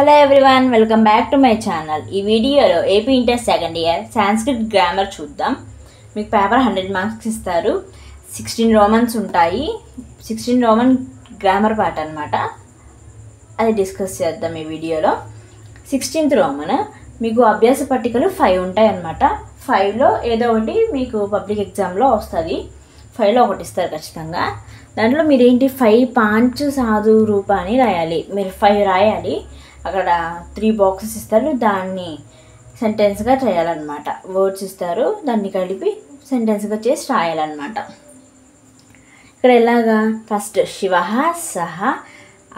Hello everyone, welcome back to my channel. ఈ వీడియోలో AP inter second year Sanskrit grammar చూద్దాం. మీకు paper 100 marks ఇస్తారు. 16 రోమన్స్ ఉంటాయి. 16 రోమన్ గ్రామర్ పార్ట్ అనమాట. అది డిస్కస్ చేద్దాం ఈ వీడియోలో. 16th రోమన్ మీకు అభ్యాస పట్టికలు 5 ఉంటాయి అన్నమాట. 5లో ఏదో ఒకటి మీకు పబ్లిక్ ఎగ్జామ్లో వస్తుంది. 5లో ఒకటి ఇస్తారు ఖచ్చితంగా. దాంట్లో మీరు ఏంటి 5 పాంచ్ సాధు రూప అని రాయాలి. మీరు 5 రాయాలి. అక్కడ 3 బాక్సెస్ ఇస్తారు, దాన్ని సెంటెన్స్గా చేయాలన్నమాట. వర్డ్స్ ఇస్తారు, దాన్ని కలిపి సెంటెన్స్గా చేసి రాయాలన్నమాట. ఇక్కడ ఎలాగా, ఫస్ట్ శివ సహ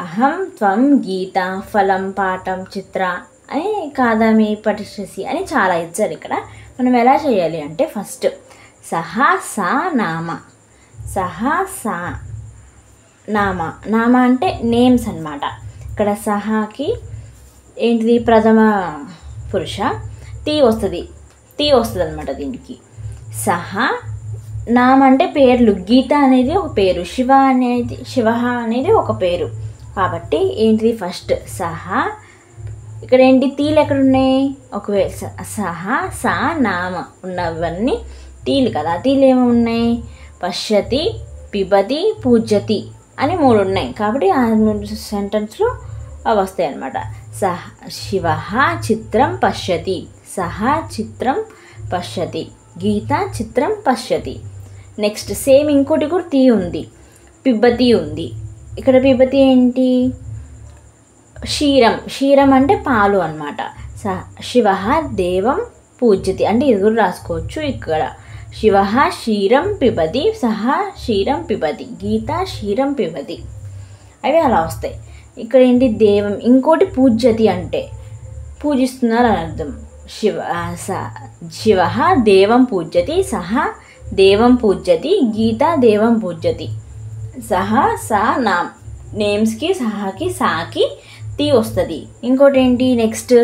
అహం త్వం గీత ఫలం పాఠం చిత్ర అని కాదామి పఠిష్యసి అని చాలా ఇచ్చారు. ఇక్కడ మనం ఎలా చేయాలి అంటే ఫస్ట్ సహ సా నామ, సహ సా నామ, నామ అంటే నేమ్స్ అన్నమాట. ఇక్కడ సహాకి ఏంటిది ప్రథమ పురుష, టీ వస్తుంది అనమాట దీనికి. సహ నామ అంటే పేర్లు, గీత అనేది ఒక పేరు, శివ అనేది ఒక పేరు. కాబట్టి ఏంటిది ఫస్ట్ సహ. ఇక్కడ ఏంటి తీలు ఎక్కడున్నాయి, ఒకవేళ సహ సా నామ ఉన్నవన్నీ తీలు కదా. తీలు ఏమి ఉన్నాయి, పశ్యతి పిబతి పూజ్యతి అని 3 ఉన్నాయి. కాబట్టి ఆ 3 సెంటెన్స్లో అవి వస్తాయి అన్నమాట. సహ శివ చిత్రం పశ్యతి, సహ చిత్రం పశ్యతి, గీత చిత్రం పశ్యతి. నెక్స్ట్ సేమ్ ఇంకోటి కూడా తీ ఉంది, పిబతి ఉంది. ఇక్కడ పిబతి ఏంటి, క్షీరం అంటే పాలు అన్నమాట. శివ దేవం పూజ్యతి అంటే ఇది కూడా రాసుకోవచ్చు. ఇక్కడ శివ క్షీరం పిబతి, సహ క్షీరం పిబతి, గీత క్షీరం పిబతి, అవి అలా వస్తాయి. ఇక్కడ ఏంటి దేవం, ఇంకోటి పూజ్యతి అంటే పూజిస్తున్నారు అని అర్థం. శివ దేవం పూజ్యతి, సహ దేవం పూజ్యతి, గీత దేవం పూజ్యతి. సహ సా నామ్, నేమ్స్కి సహకి సాకి తి వస్తుంది. ఇంకోటి ఏంటి నెక్స్ట్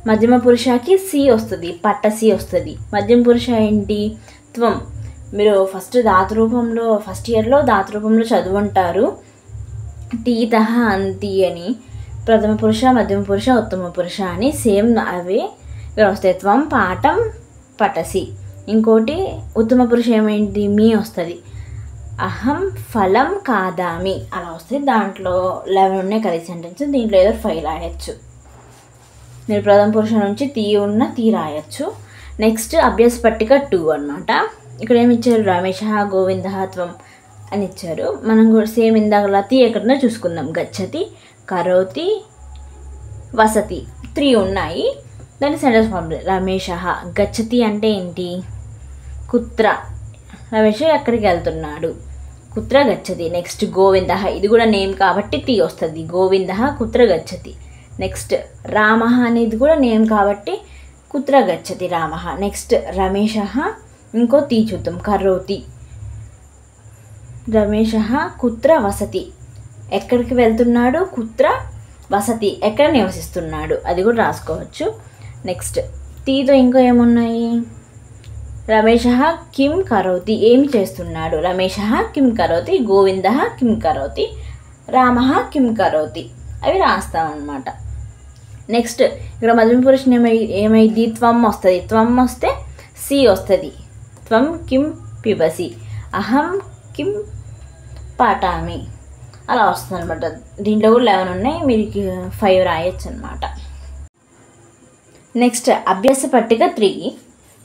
మధ్యమ పురుషకి సి వస్తుంది, పట్ట సి వస్తుంది. మధ్యమ పురుష ఏంటి త్వం. మీరు ఫస్ట్ ఫస్ట్ ఇయర్లో ధాతృరూపంలో చదువుంటారు. తీతః అంతి అని ప్రథమ పురుష, మధ్యమ పురుష, ఉత్తమ పురుష అని సేమ్ అవే ఇక్కడ వస్తాయి. త్వం పాఠం పటసి. ఇంకోటి ఉత్తమ పురుష ఏమేంటి మీ వస్తుంది. అహం ఫలం కాదామి అలా వస్తుంది. దాంట్లో 11 ఉన్నాయి కదా సెంటెన్స్. దీంట్లో ఏదో 5 రాయొచ్చు. మీరు ప్రథమ పురుష నుంచి తీ రాయొచ్చు. నెక్స్ట్ అభ్యాస పట్టిక 2 అనమాట. ఇక్కడ ఏమి ఇచ్చారు, రమేష గోవింద త్వం అని ఇచ్చారు. మనం కూడా సేమ్ ఇందాకలా తీ ఎక్కడన్నా చూసుకుందాం. గచ్చతి, కరోతి, వసతి 3 ఉన్నాయి. దాని సెంటెన్స్ ఫార్మ్ రమేష. గచ్చతి అంటే ఏంటి, కుత్ర, రమేష్ ఎక్కడికి వెళ్తున్నాడు, కుత్ర గచ్చతి. నెక్స్ట్ గోవింద, ఇది కూడా నేమ్ కాబట్టి తీ వస్తుంది. గోవింద కుత్ర గచ్చతి. నెక్స్ట్ రామ అనేది కూడా నేమ్ కాబట్టి కుత్ర గచ్చతి రామ. నెక్స్ట్ రమేష, ఇంకో తీ చూద్దాం, కరోతి. రమేష కుత్ర వసతి, ఎక్కడికి వెళ్తున్నాడు, కుత్ర వసతి ఎక్కడ నివసిస్తున్నాడు, అది కూడా రాసుకోవచ్చు. నెక్స్ట్ తీతో ఇంకో ఏమున్నాయి, రమేష కిం కరోతి ఏమి చేస్తున్నాడు, రమేష కిం కరోతి, గోవింద కిం కరోతి, రామ కిం కరోతి, అవి రాస్తామన్నమాట. నెక్స్ట్ ఇక్కడ మధ్యమ పురుషుని ఏమైంది త్వం వస్తుంది. త్వం వస్తే సి వస్తుంది. త్వం కిం పిబసి, అహం కిం పాఠామి అలా వస్తుంది అనమాట. దీంట్లో కూడా 11 ఉన్నాయి, మీరు 5 రాయొచ్చు అనమాట. నెక్స్ట్ అభ్యాస పట్టిక 3.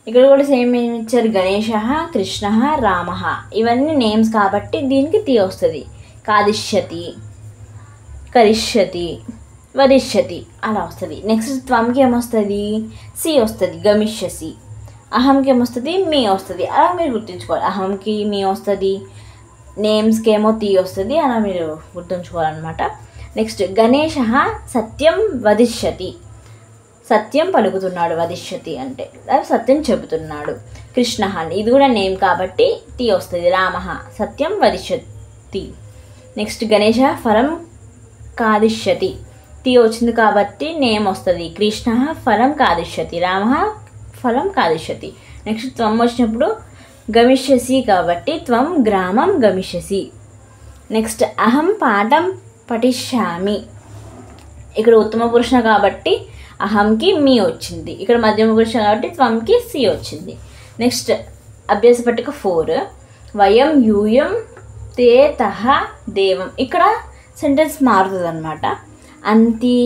ఇక్కడ కూడా సేమ్ ఏమి ఇచ్చారు, గణేశ, కృష్ణ, రామ, ఇవన్నీ నేమ్స్ కాబట్టి దీనికి తీ వస్తుంది. కాదిష్యతి, కరిష్యతి, వరిష్యతి అలా వస్తుంది. నెక్స్ట్ త్వంకి ఏమొస్తుంది, సి వస్తుంది, గమిష్యసి. అహంకి ఏమొస్తుంది, మీ వస్తుంది. అలా మీరు గుర్తుంచుకోవాలి. అహంకి మీ వస్తుంది, నేమ్స్కి ఏమో తీ వస్తుంది, అలా మీరు గుర్తుంచుకోవాలన్నమాట. నెక్స్ట్ గణేశ సత్యం వదిష్యతి, సత్యం పలుకుతున్నాడు, వదిష్యతి అంటే సత్యం చెబుతున్నాడు. కృష్ణ, ఇది కూడా నేమ్ కాబట్టి తీ వస్తుంది. రామ సత్యం వదిష్యతి. నెక్స్ట్ గణేశ ఫలం కాదిష్యతి, తీ వచ్చింది కాబట్టి నేమ్ వస్తుంది. కృష్ణ ఫలం కాదిష్యతి, రామ ఫలం కాదిష్యతి. నెక్స్ట్ త్వం వచ్చినప్పుడు గమిష్యసి కాబట్టి త్వం గ్రామం గమిష్యసి. నెక్స్ట్ అహం పాఠం పఠిష్యామి, ఇక్కడ ఉత్తమ పురుష కాబట్టి అహంకి మీ వచ్చింది, ఇక్కడ మధ్యమ పురుష కాబట్టి త్వంకి సి వచ్చింది. నెక్స్ట్ అభ్యాస పట్టిక 4 వయం యూయం తే తహ దేవం. ఇక్కడ సెంటెన్స్ మారుతుంది అనమాట. అంతి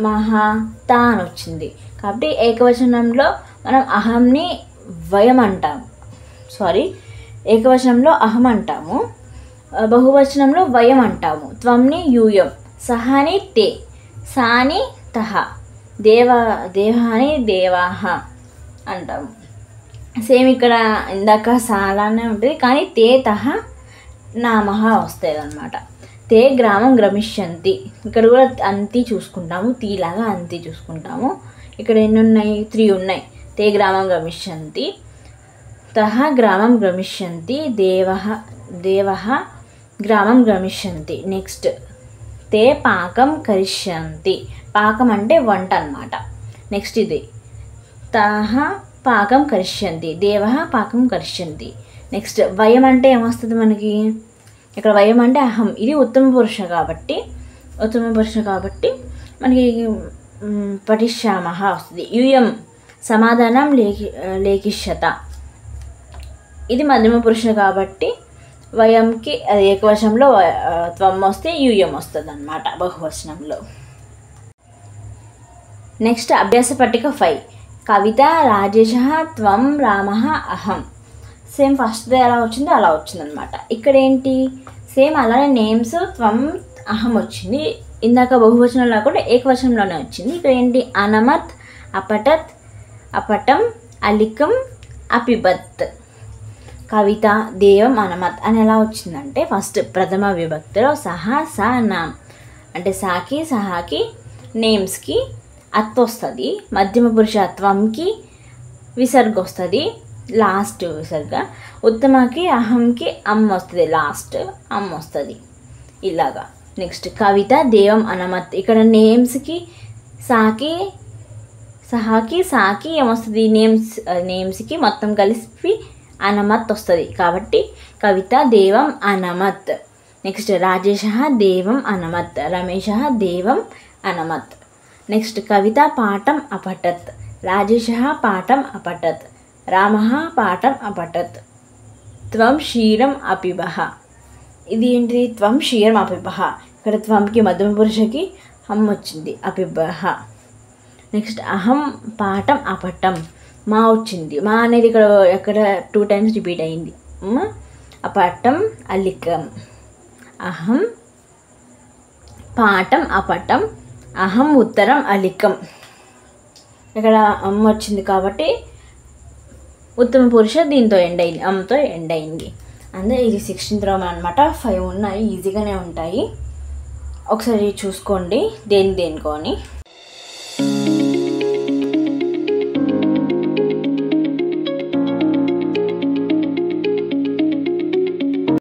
మహా తా అని వచ్చింది కాబట్టి ఏకవచనంలో మనం అహంని వయం అంటాము, ఏకవచనంలో అహం అంటాము, బహువచనంలో వయం అంటాము. త్వంని యూయం, సహాని తే, సాని తహ, దేవాని దేవాహ అంటాము. సేమ్ ఇక్కడ ఇందాక సాలానే ఉంటుంది కానీ తే తహ నామహ వస్తుంది అనమాట. తే గ్రామం గమిష్యంతి, ఇక్కడ కూడా అంతి చూసుకుంటాము, తీలాగా అంతి చూసుకుంటాము. ఇక్కడ ఎన్ని ఉన్నాయి? 3 ఉన్నాయి. తే గ్రామం గమిష్యంతి, తహ గ్రామం గమిష్యంతి, దేవః గ్రామం గమిష్యంతి. నెక్స్ట్ తే పాకం కరిష్యంతి, పాకం అంటే వంట అన్నమాట. నెక్స్ట్ ఇది తహ పాకం కరిష్యంతి, దేవః పాకం కరిష్యంతి. నెక్స్ట్ వయం అంటే ఏమొస్తుంది మనకి? ఇక్కడ వయం అంటే అహం, ఇది ఉత్తమ పురుష కాబట్టి మనకి పఠిష్యామః వస్తుంది. యూయం సమాధానం లేఖిష్యత, ఇది మధ్యమ పురుష కాబట్టి వయంకి అది ఏకవచనంలో త్వం వస్తే యూయం వస్తుంది అన్నమాట బహువచనంలో. నెక్స్ట్ అభ్యాస పట్టిక 5 కవిత రాజేశ త్వం రామః అహం. సేమ్ ఫస్ట్ది ఎలా వచ్చిందో అలా వచ్చిందనమాట. ఇక్కడ ఏంటి? సేమ్ అలానే నేమ్స్ త్వం అహం వచ్చింది. ఇందాక బహువచనంలో కూడా ఏకవచనంలోనే వచ్చింది. ఇక్కడ ఏంటి? అనమత్, అపటత్, అపటం, అలికం, అపిబత్. కవిత, దేవం, అనమత్ అని ఎలా వచ్చిందంటే ఫస్ట్ ప్రథమ విభక్తిలో సహా సా నామ్ అంటే సాకి సహాకి నేమ్స్కి అత్ వస్తుంది, మధ్యమ పురుషత్వంకి విసర్గ వస్తుంది, లాస్ట్ విసర్గ. ఉత్తమకి అహంకి అమ్ వస్తుంది, లాస్ట్ అమ్ వస్తుంది ఇలాగా. నెక్స్ట్ కవిత, దేవం, అనమత్. ఇక్కడ నేమ్స్కి సాకి సహాకి సాకి ఏమొస్తుంది? నేమ్స్కి మొత్తం కలిసి అనమత్ వస్తుంది కాబట్టి కవిత, దేవం, అనమత్. నెక్స్ట్ రాజేశ, దేవం, అనమత్. రమేశ, దేవం, అనమత్. నెక్స్ట్ కవిత పాఠం అపఠత్, రాజేశ పాఠం అపఠత్, రామః పాఠం అపఠత్. త్వం క్షీరం అపిబః. ఇది ఏంటిది? త్వం క్షీరం అపిబః. ఇక్కడ త్వంకి మధ్యమ పురుషకి హమ్ వచ్చింది, అపిబః. నెక్స్ట్ అహం పాఠం అపఠం, మా వచ్చింది. మా అనేది ఎక్కడ 2 times రిపీట్ అయింది. అపఠం అలికం. అహం పాఠం అపఠం, అహం ఉత్తరం అలికం. ఇక్కడ అమ్మ వచ్చింది కాబట్టి ఉత్తమ పురుష దీంతో ఎండ్ అయింది, అమ్మతో ఎండ్ అయింది. అంటే ఇది 16th రోమన్ అనమాట. 5 ఉన్నాయి, ఈజీగానే ఉంటాయి. ఒకసారి చూసుకోండి దేనికోని.